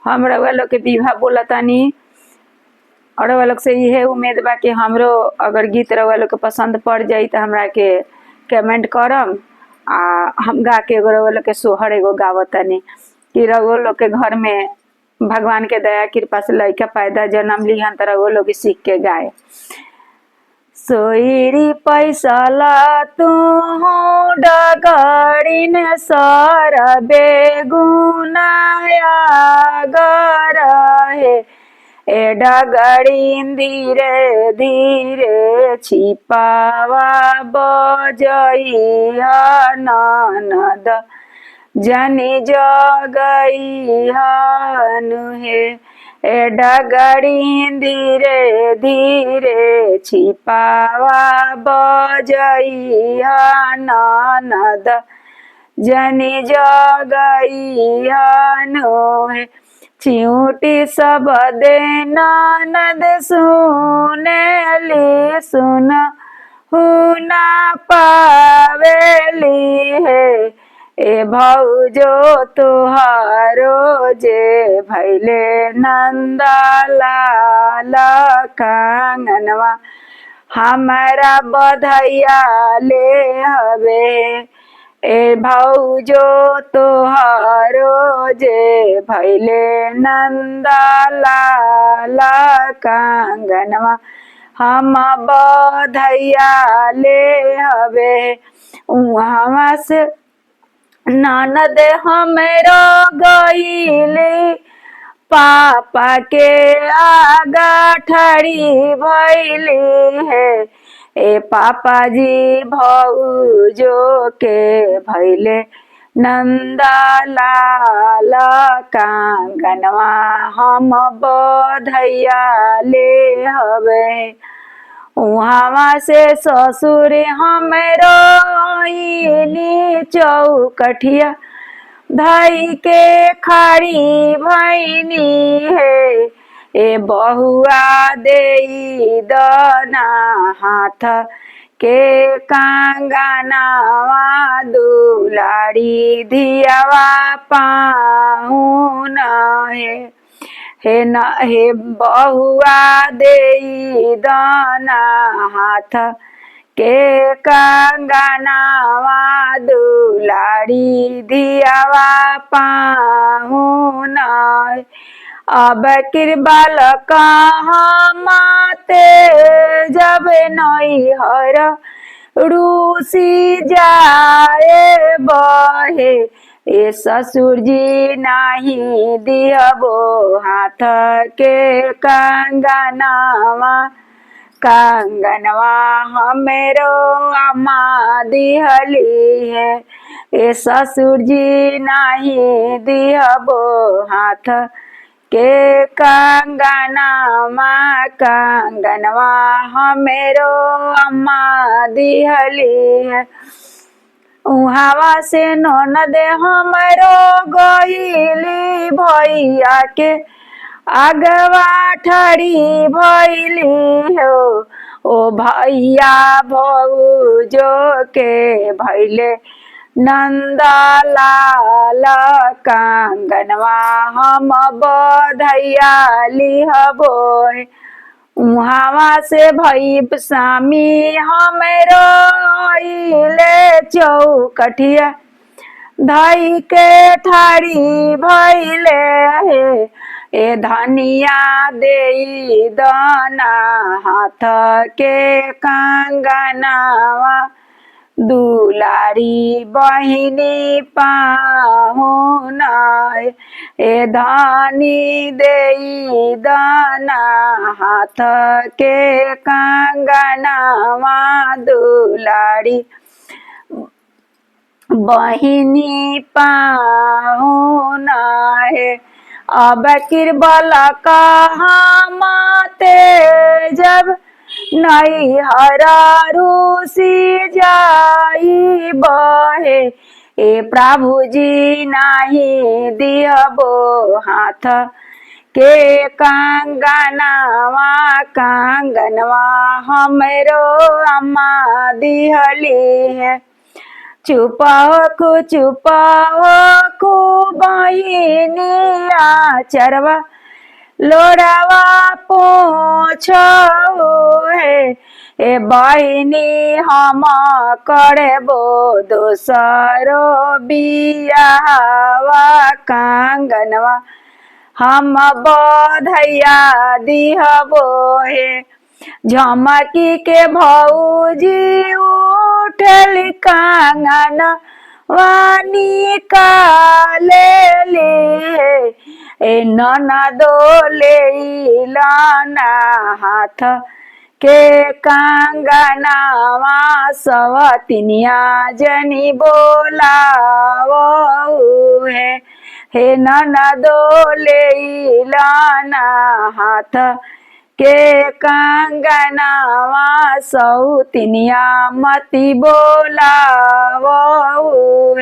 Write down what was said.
हम रउआ लोग के विवाह बोलतानी और रउआ लोग से इहे उम्मीद बा कि हमरो अगर गीत रउआ लोग के पसंद पड़ जाई तो हमरा के कमेंट करम आ हम गा के एगो रउआ लोग के सोहर एगो गावतानी कि रउआ लोग के घर में भगवान के दया कृपा से लइका पैदा जन्म लिहन त रउआ लोग सीख के गाए। सोईरी पैसा ला तू डगरिन सर बेगुनाया गरहे ए डगरिन धीरे धीरे छिपावा बजई ननद जनी जगई हनु हे ए डगरी धीरे धीरे छिपावा बजई ननद जनी जगई हनु हे चिऊटी सब दे ननद सुनेली सुन हुना पावेली है ए भौजो तुहारो जे भैले नंदा लाल कांगनवा हमारा बधैया ले हवे ए भौजो तुहारो जे भैले नंदा लाल कांगनवा हम बधैया ले हवे वहाँ से ननद हमरो गईली पापा के आगा ठड़ी भैली है ए पापा जी भौजो के भैले नंदा लाल कांगनवा हम बधैया ले हवे वहाँ से ससुर हमरो आइली चौकठिया धई के खड़ी भैनी है ए बहुआ देई दना हाथ के कांगनवा दुलारी धियावा पाहुन हे बहुआ देई दना हाथ के कांगनवा दुलारी धियावा पाहुन अब किरबल कहाँ माते जब नई हर रूसी जाए बहे ए ससुर जी नाही दिहबो हाथ के कांगनवा हमरो अम्मा दिहली है ए ससुर जी नाही दिहबो हाथ के कांगनवा हमरो अम्मा दिहली है उहावा से ननद हमरो गईली भैया के आगवा ठड़ी भैली हो ओ भैया भौजो के भैले नंदा लाल कांगनवा हम बधैया लिहबो उहावा से भई स्वामी हमरो आइले चौकठिया धई के ठाड़ी भैले हे ए धनिया देई दना हाथ के कांगनवा दुलारी बहिनी पाहुन ए धानी देई दना हाथ के कांगनवा दुलारी बहिनी पाहुन है अब किरबल कहाँ माते जब नई हरा रूसी जाई बहे ए प्रभु जी नाही दिहबो हाथ के कांगनवा हमरो अम्मा दिहली है चुपाओ को बहिनी चरवा लोड़ावा पोछो हे ए बहिनी हम करबो दोसरो बियाहवा कांगनवा हम बधैया दिहबो हे झमकी के भौजी उठल कांगन वानी काले ए ननदो लेइलाना हाथ के कांगनावा सवतिनिया जनी बोलावो हे ननदो लेइलाना हाथ के कांगनावा सौतिनिया मती बोलावो